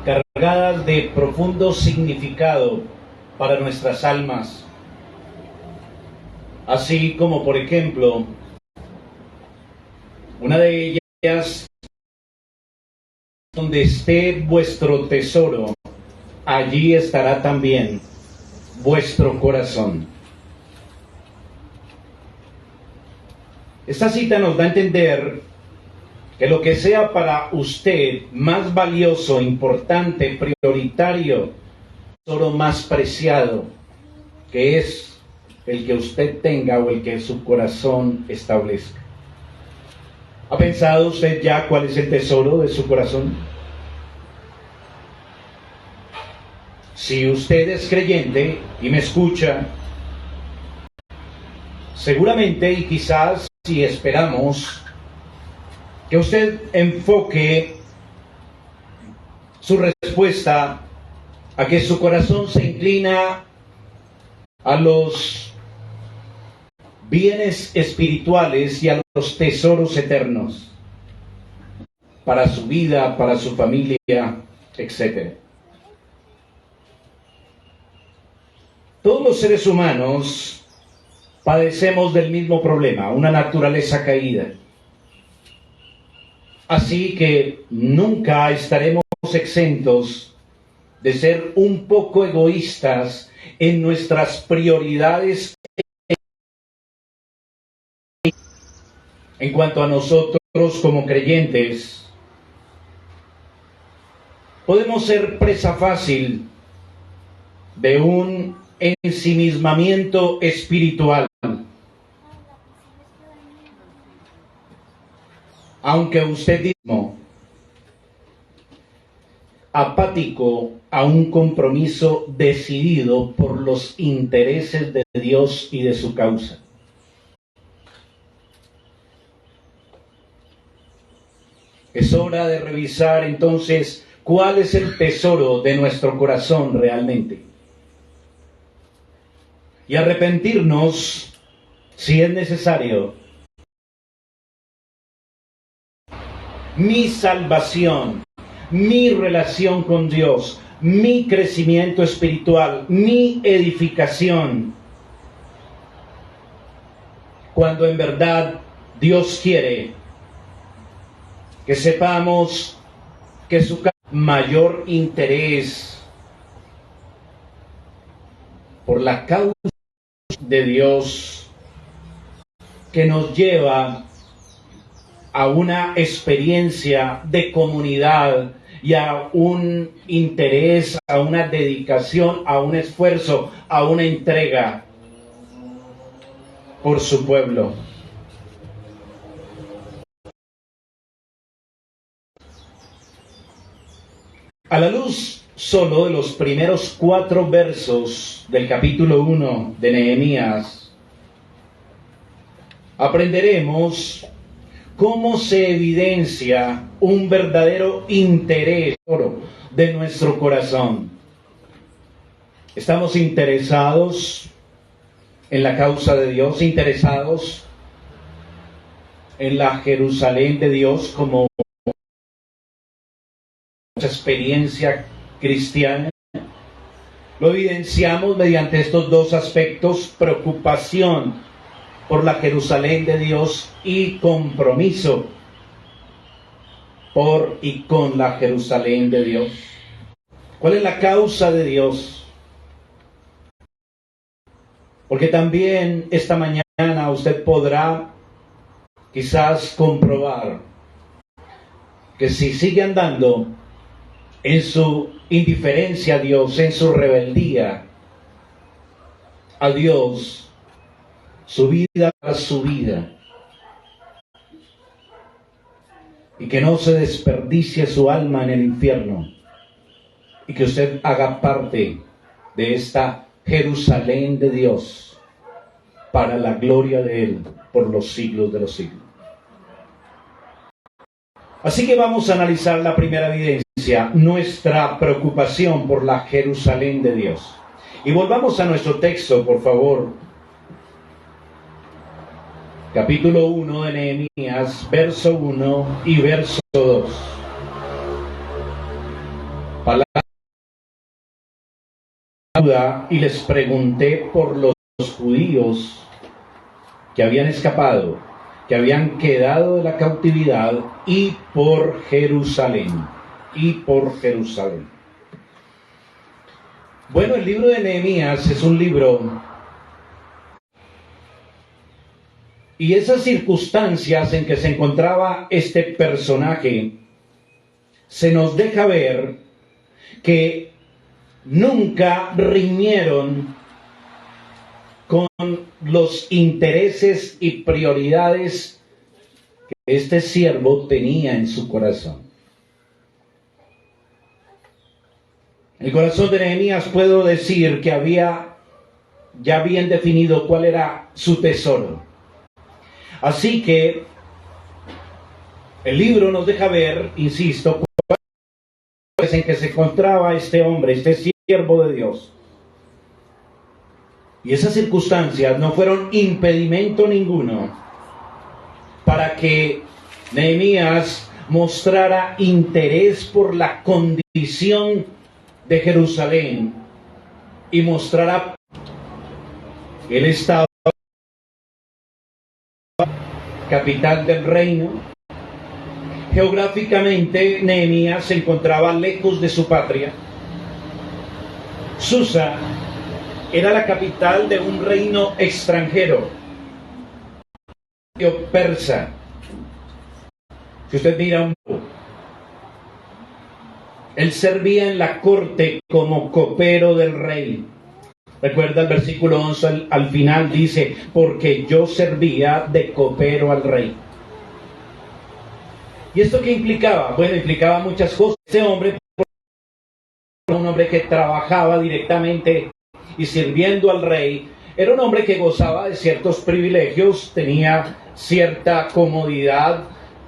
cargadas de profundo significado para nuestras almas, así como, por ejemplo, una de ellas: donde esté vuestro tesoro, allí estará también vuestro corazón. Esta cita nos da a entender que lo que sea para usted más valioso, importante, prioritario, tesoro más preciado, que es el que usted tenga o el que su corazón establezca. ¿Ha pensado usted ya cuál es el tesoro de su corazón? Si usted es creyente y me escucha, seguramente y quizás si esperamos que usted enfoque su respuesta a que su corazón se inclina a los bienes espirituales y a los tesoros eternos para su vida, para su familia, etc. Todos los seres humanos padecemos del mismo problema, una naturaleza caída. Así que nunca estaremos exentos de ser un poco egoístas en nuestras prioridades en cuanto a nosotros como creyentes. Podemos ser presa fácil de un ensimismamiento espiritual. Aunque usted mismo, apático a un compromiso decidido por los intereses de Dios y de su causa. Es hora de revisar entonces cuál es el tesoro de nuestro corazón realmente. Y arrepentirnos, si es necesario. Mi salvación, mi relación con Dios, mi crecimiento espiritual, mi edificación. Cuando en verdad Dios quiere que sepamos que su mayor interés por la causa de Dios que nos lleva a una experiencia de comunidad y a un interés, a una dedicación, a un esfuerzo, a una entrega por su pueblo. A la luz solo de los primeros 4 versos del capítulo 1 de Nehemías, aprenderemos cómo se evidencia un verdadero interés de nuestro corazón. ¿Estamos interesados en la causa de Dios, interesados en la Jerusalén de Dios como experiencia cristiana? Lo evidenciamos mediante estos 2 aspectos: preocupación por la Jerusalén de Dios y compromiso por y con la Jerusalén de Dios. ¿Cuál es la causa de Dios? Porque también esta mañana usted podrá quizás comprobar que si sigue andando en su indiferencia a Dios, en su rebeldía a Dios, su vida es su vida, y que no se desperdicie su alma en el infierno, y que usted haga parte de esta Jerusalén de Dios para la gloria de Él por los siglos de los siglos. Así que vamos a analizar la primera evidencia, nuestra preocupación por la Jerusalén de Dios. Y volvamos a nuestro texto, por favor. Capítulo 1 de Nehemías, verso 1 y verso 2. palabra y les pregunté por los judíos que habían escapado, que habían quedado de la cautividad, y por Jerusalén, y por Jerusalén. Bueno, el libro de Nehemías es un libro, y esas circunstancias en que se encontraba este personaje se nos deja ver que nunca riñeron con los intereses y prioridades que este siervo tenía en su corazón. El corazón de Nehemías, puedo decir que había ya bien definido cuál era su tesoro. Así que el libro nos deja ver, insisto, en que se encontraba este hombre, este siervo de Dios. Y esas circunstancias no fueron impedimento ninguno para que Nehemías mostrara interés por la condición de Jerusalén y mostrara que él estaba capital del reino. Geográficamente, Nehemías se encontraba lejos de su patria. Susa era la capital de un reino extranjero, persa. Si usted mira un poco, él servía en la corte como copero del rey. Recuerda el versículo 11 al final, dice, porque yo servía de copero al rey. ¿Y esto qué implicaba? Bueno, implicaba muchas cosas. Ese hombre era un hombre que trabajaba directamente y sirviendo al rey. Era un hombre que gozaba de ciertos privilegios, tenía cierta comodidad,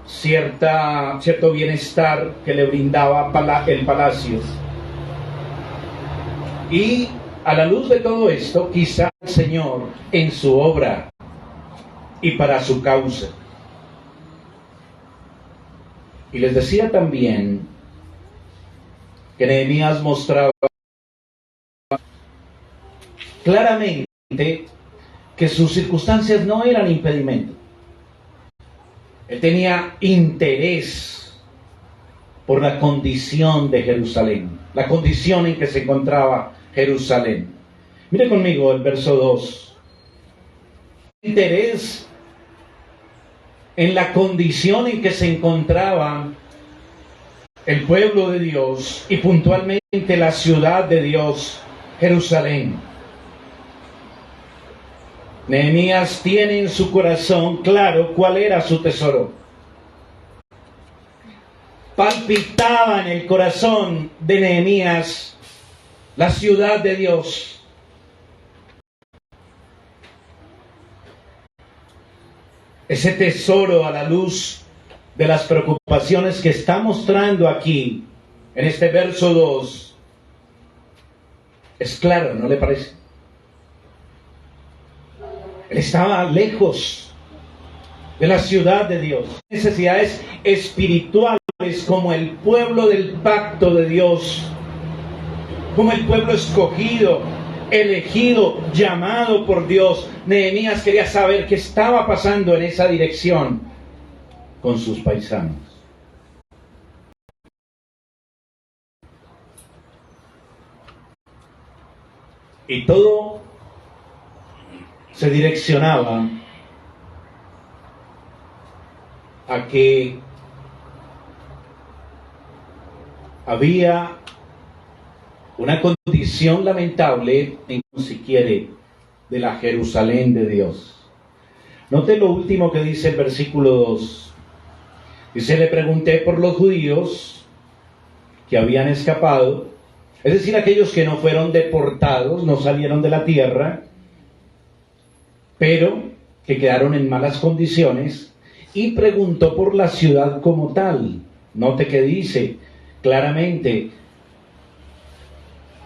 cierto bienestar que le brindaba el palacio. Y a la luz de todo esto, quizá el Señor, en su obra y para su causa. Y les decía también que Nehemías mostraba claramente que sus circunstancias no eran impedimento. Él tenía interés por la condición de Jerusalén, la condición en que se encontraba Jerusalén. Mire conmigo el verso 2. Interés en la condición en que se encontraba el pueblo de Dios y puntualmente la ciudad de Dios, Jerusalén. Nehemías tiene en su corazón claro cuál era su tesoro. Palpitaba en el corazón de Nehemías la ciudad de Dios. Ese tesoro a la luz de las preocupaciones que está mostrando aquí, en este verso 2, es claro, ¿no le parece? Él estaba lejos de la ciudad de Dios. Necesidades espirituales como el pueblo del pacto de Dios, como el pueblo escogido, elegido, llamado por Dios. Nehemías quería saber qué estaba pasando en esa dirección con sus paisanos. Y todo se direccionaba a que había una condición lamentable, si quiere, de la Jerusalén de Dios. Note lo último que dice el versículo 2. Dice, le pregunté por los judíos que habían escapado, es decir, aquellos que no fueron deportados, no salieron de la tierra, pero que quedaron en malas condiciones, y preguntó por la ciudad como tal. Note que dice claramente,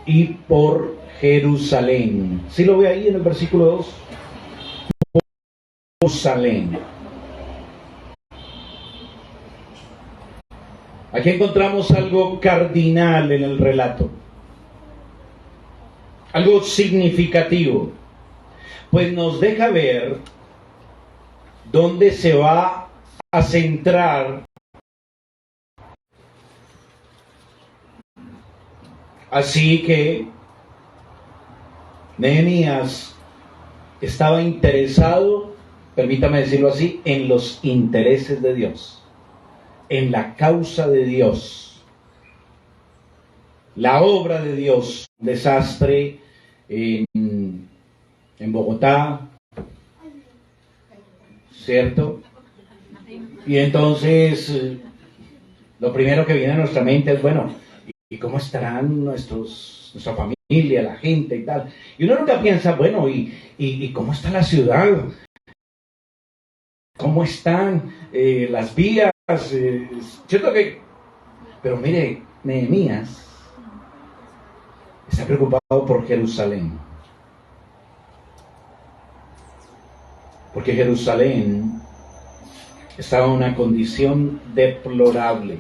y por Jerusalén. ¿Sí lo ve ahí en el versículo 2? Jerusalén. Aquí encontramos algo cardinal en el relato, algo significativo, pues nos deja ver dónde se va a centrar. Así que Nehemías estaba interesado, permítame decirlo así, en los intereses de Dios, en la causa de Dios, la obra de Dios. Desastre en Bogotá, ¿cierto? Y entonces lo primero que viene a nuestra mente es, bueno, ¿y cómo estarán nuestra familia, la gente y tal? Y uno nunca piensa, bueno, ¿y cómo está la ciudad? ¿Cómo están las vías? ¿Cierto que? Pero mire, Nehemías está preocupado por Jerusalén. Porque Jerusalén estaba en una condición deplorable.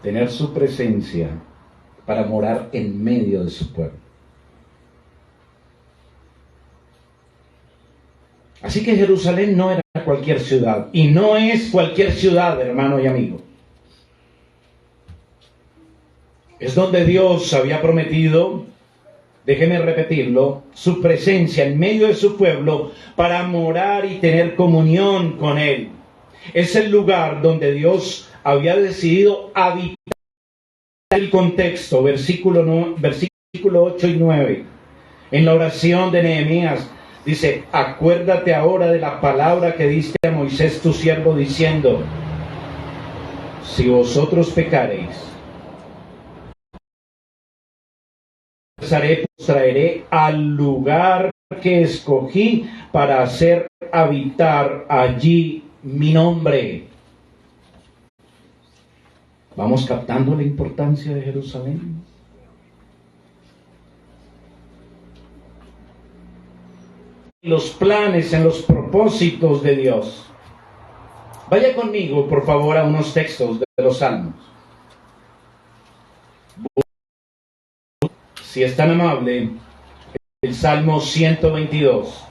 Tener su presencia para morar en medio de su pueblo. Así que Jerusalén no era cualquier ciudad, y no es cualquier ciudad, hermano y amigo. Es donde Dios había prometido, déjeme repetirlo, su presencia en medio de su pueblo para morar y tener comunión con Él. Es el lugar donde Dios había decidido habitar. El contexto, versículo 8 y 9, en la oración de Nehemías, dice: acuérdate ahora de la palabra que diste a Moisés tu siervo, diciendo: si vosotros pecareis, os traeré al lugar que escogí para hacer habitar allí mi nombre. ¿Vamos captando la importancia de Jerusalén? Los planes, en los propósitos de Dios. Vaya conmigo, por favor, a unos textos de los Salmos. Si es tan amable, el Salmo 122.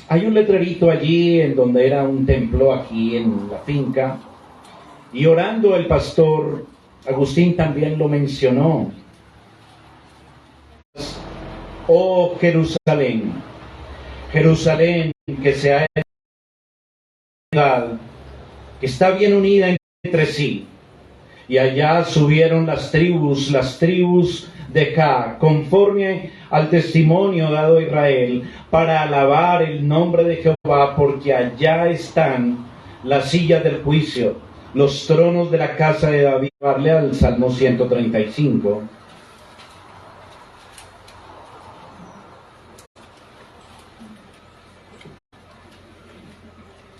Hay un letrerito allí en donde era un templo, aquí en la finca, y orando el pastor Agustín también lo mencionó. Oh Jerusalén, Jerusalén que se ha que está bien unida entre sí, y allá subieron las tribus de Ca, conforme al testimonio dado a Israel, para alabar el nombre de Jehová, porque allá están las sillas del juicio, los tronos de la casa de David. Darle al Salmo 135.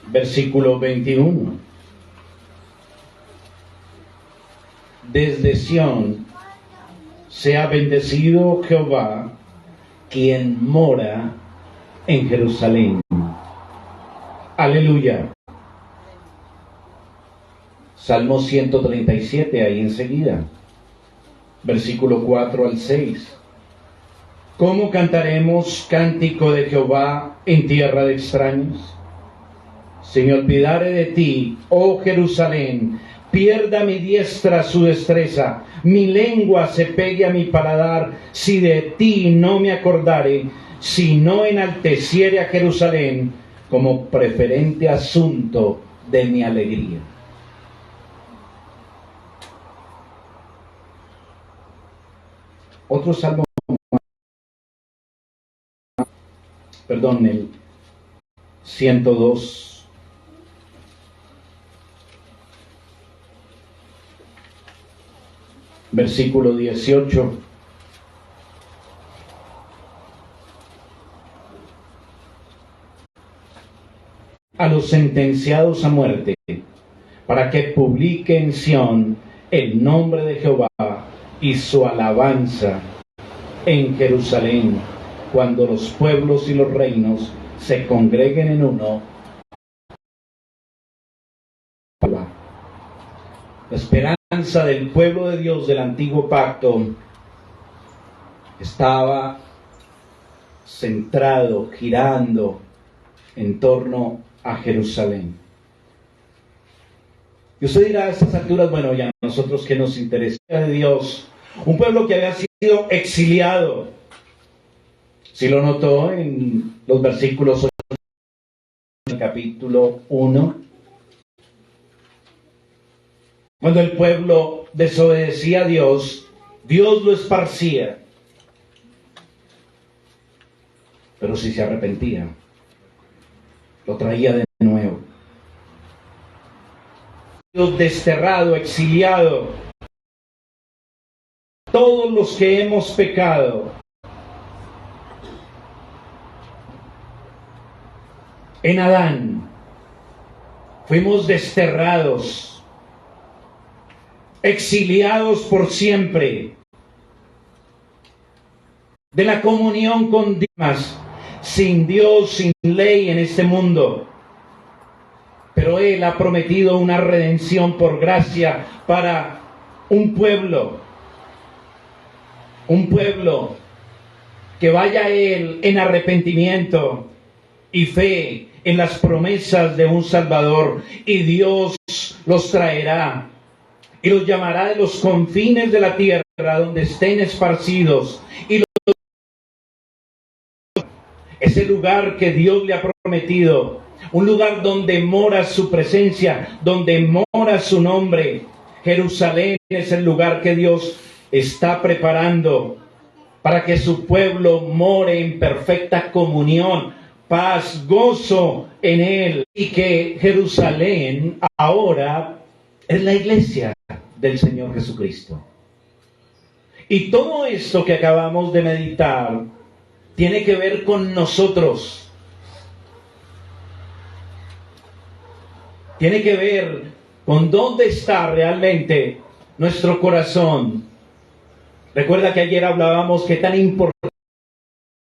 Versículo 21. Desde Sión sea bendecido Jehová, quien mora en Jerusalén. Aleluya. Salmo 137, ahí enseguida. Versículo 4 al 6. ¿Cómo cantaremos cántico de Jehová en tierra de extraños? Si me olvidare de ti, oh Jerusalén, pierda mi diestra su destreza, mi lengua se pegue a mi paladar, si de ti no me acordare, si no enalteciere a Jerusalén como preferente asunto de mi alegría. Otro salmo, el 102. Versículo 18. A los sentenciados a muerte, para que publique en Sión el nombre de Jehová y su alabanza en Jerusalén, cuando los pueblos y los reinos se congreguen en uno La esperanza del pueblo de Dios del antiguo pacto estaba centrado, girando en torno a Jerusalén. Y usted dirá a estas alturas, bueno, ya a nosotros qué nos interesa de Dios, un pueblo que había sido exiliado. Si lo notó en los versículos 8 del capítulo 1, cuando el pueblo desobedecía a Dios, Dios lo esparcía. Pero si se arrepentía, lo traía de nuevo. Dios desterrado, exiliado. Todos los que hemos pecado, en Adán, fuimos desterrados, exiliados por siempre de la comunión con Dios, sin Dios, sin ley en este mundo. Pero Él ha prometido una redención por gracia para un pueblo que vaya a Él en arrepentimiento y fe en las promesas de un Salvador, y Dios los traerá y los llamará de los confines de la tierra donde estén esparcidos, y ese lugar que Dios le ha prometido, un lugar donde mora su presencia, donde mora su nombre. Jerusalén es el lugar que Dios está preparando para que su pueblo more en perfecta comunión, paz, gozo en Él. Y que Jerusalén ahora es la iglesia del Señor Jesucristo. Y todo esto que acabamos de meditar tiene que ver con nosotros. Tiene que ver con dónde está realmente nuestro corazón. Recuerda que ayer hablábamos qué tan importante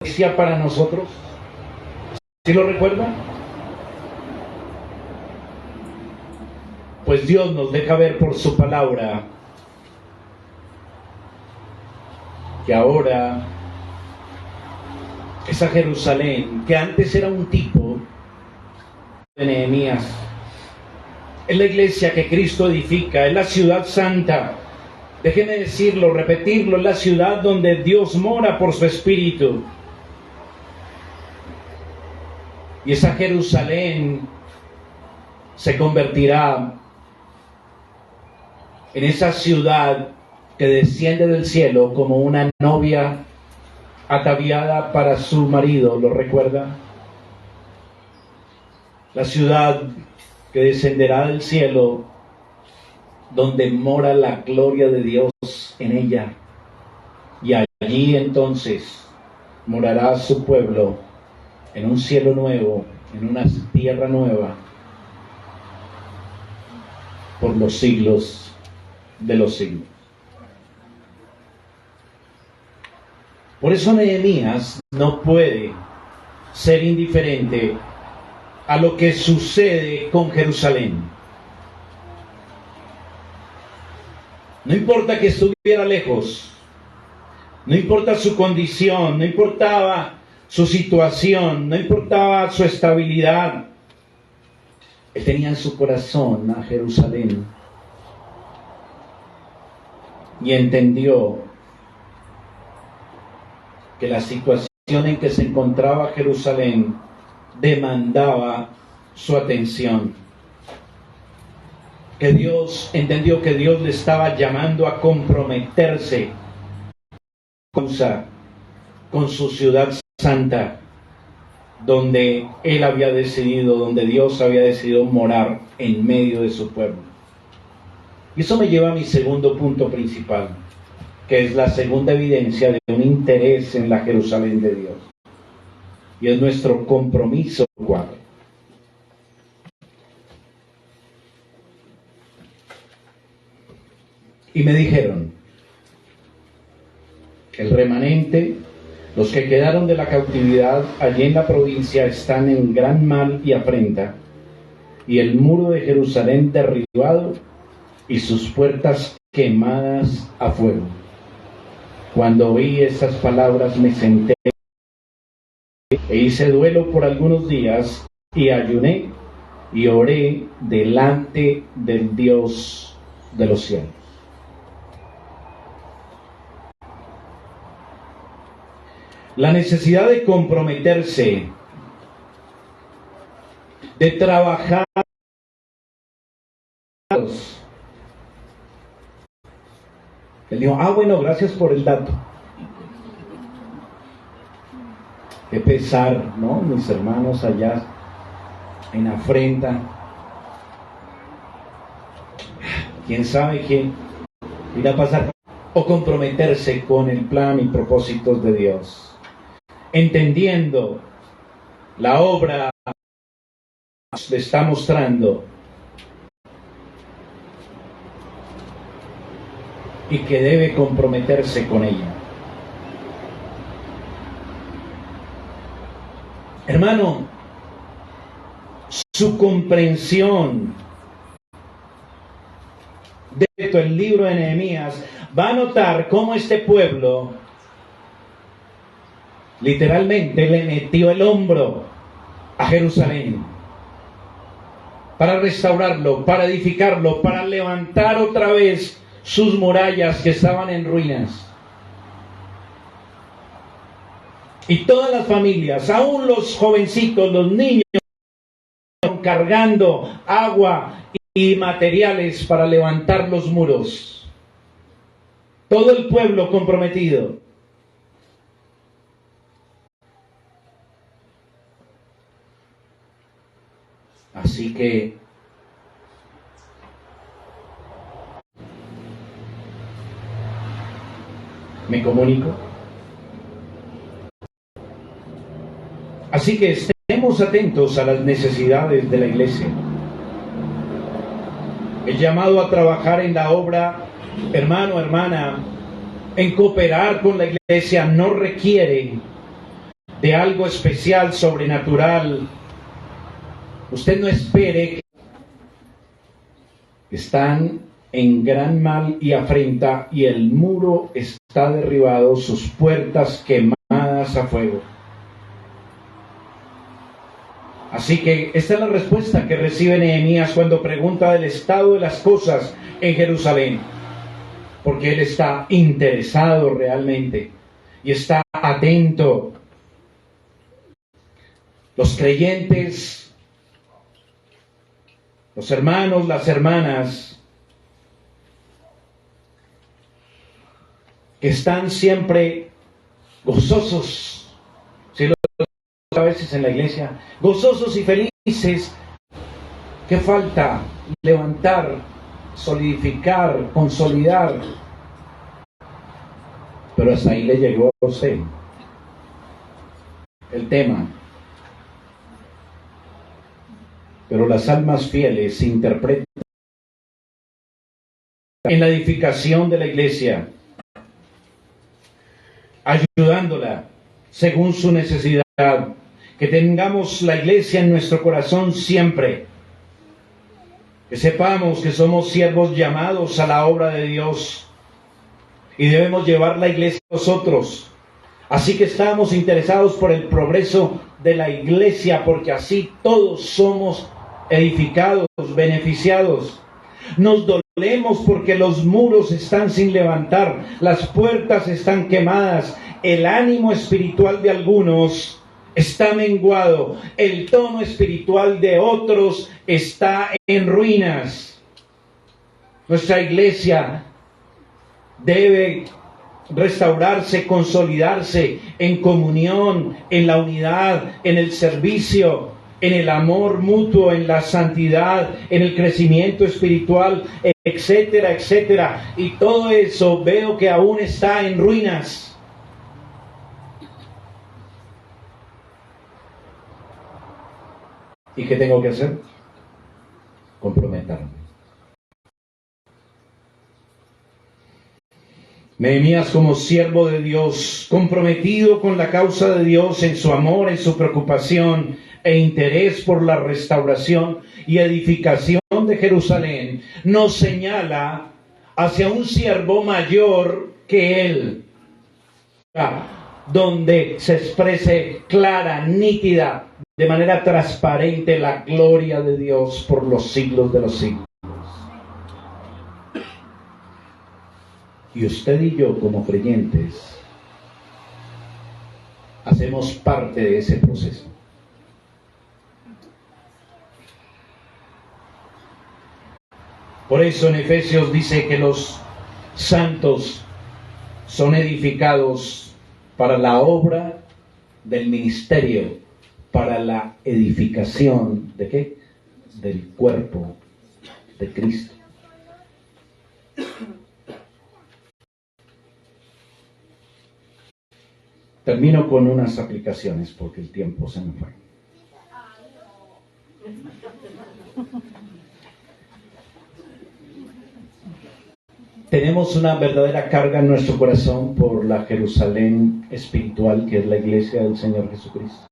es para nosotros. ¿Sí lo recuerda? Pues Dios nos deja ver por su palabra que ahora esa Jerusalén, que antes era un tipo de Nehemías, es la iglesia que Cristo edifica, es la ciudad santa. Déjeme decirlo, repetirlo, es la ciudad donde Dios mora por su Espíritu. Y esa Jerusalén se convertirá en esa ciudad que desciende del cielo como una novia ataviada para su marido, ¿lo recuerda? La ciudad que descenderá del cielo, donde mora la gloria de Dios en ella. Y allí entonces morará su pueblo en un cielo nuevo, en una tierra nueva, por los siglos de los siglos. Por eso Nehemías no puede ser indiferente a lo que sucede con Jerusalén. No importa que estuviera lejos, no importa su condición, no importaba su situación, no importaba su estabilidad. Él tenía en su corazón a Jerusalén y entendió que la situación en que se encontraba Jerusalén demandaba su atención. Que Dios entendió que Dios le estaba llamando a comprometerse con su ciudad santa, donde Él había decidido, donde Dios había decidido morar en medio de su pueblo. Y eso me lleva a mi segundo punto principal, que es la segunda evidencia de un interés en la Jerusalén de Dios. Y es nuestro compromiso 4. Y me dijeron, el remanente, los que quedaron de la cautividad allí en la provincia, están en gran mal y afrenta, y el muro de Jerusalén derribado y sus puertas quemadas a fuego. Cuando oí estas palabras me senté e hice duelo por algunos días y ayuné y oré delante del Dios de los cielos. La necesidad de comprometerse, de trabajar. Él dijo, bueno, gracias por el dato. Qué pesar, ¿no? Mis hermanos allá en afrenta. ¿Quién sabe qué irá a pasar? O comprometerse con el plan y propósitos de Dios. Entendiendo la obra que le está mostrando y que debe comprometerse con ella. Hermano, su comprensión de el libro de Nehemías va a notar cómo este pueblo literalmente le metió el hombro a Jerusalén para restaurarlo, para edificarlo, para levantar otra vez sus murallas que estaban en ruinas. Y todas las familias, aún los jovencitos, los niños, cargando agua y materiales para levantar los muros. Todo el pueblo comprometido. Así que me comunico. Así que estemos atentos a las necesidades de la iglesia. El llamado a trabajar en la obra, hermano, hermana, en cooperar con la iglesia no requiere de algo especial, sobrenatural. Usted no espere que están en gran mal y afrenta y el muro está derribado, sus puertas quemadas a fuego. Así que esta es la respuesta que recibe Nehemías cuando pregunta del estado de las cosas en Jerusalén. Porque él está interesado realmente y está atento. Los creyentes, los hermanos, las hermanas, que están siempre gozosos, a veces en la iglesia, gozosos y felices. ¿Qué falta? Levantar, solidificar, consolidar. Pero hasta ahí le llegó a José el tema. Pero las almas fieles se interpretan en la edificación de la iglesia, ayudándola según su necesidad. Que tengamos la iglesia en nuestro corazón siempre. Que sepamos que somos siervos llamados a la obra de Dios y debemos llevar la iglesia a nosotros. Así que estamos interesados por el progreso de la iglesia, porque así todos somos edificados, beneficiados. Nos dolemos porque los muros están sin levantar, las puertas están quemadas, el ánimo espiritual de algunos está menguado, el tono espiritual de otros está en ruinas. Nuestra iglesia debe restaurarse, consolidarse en comunión, en la unidad, en el servicio, en el amor mutuo, en la santidad, en el crecimiento espiritual, etcétera, etcétera. Y todo eso veo que aún está en ruinas. ¿Y qué tengo que hacer? Comprometerme. Nehemías, como siervo de Dios, comprometido con la causa de Dios en su amor, en su preocupación e interés por la restauración y edificación de Jerusalén nos señala hacia un siervo mayor que él, donde se exprese clara, nítida, de manera transparente la gloria de Dios por los siglos de los siglos. Y usted y yo, como creyentes, hacemos parte de ese proceso. Por eso en Efesios dice que los santos son edificados para la obra del ministerio, para la edificación ¿de qué? Del cuerpo de Cristo. Termino con unas aplicaciones porque el tiempo se me fue. Tenemos una verdadera carga en nuestro corazón por la Jerusalén espiritual que es la iglesia del Señor Jesucristo.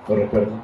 ¿Lo recuerdan?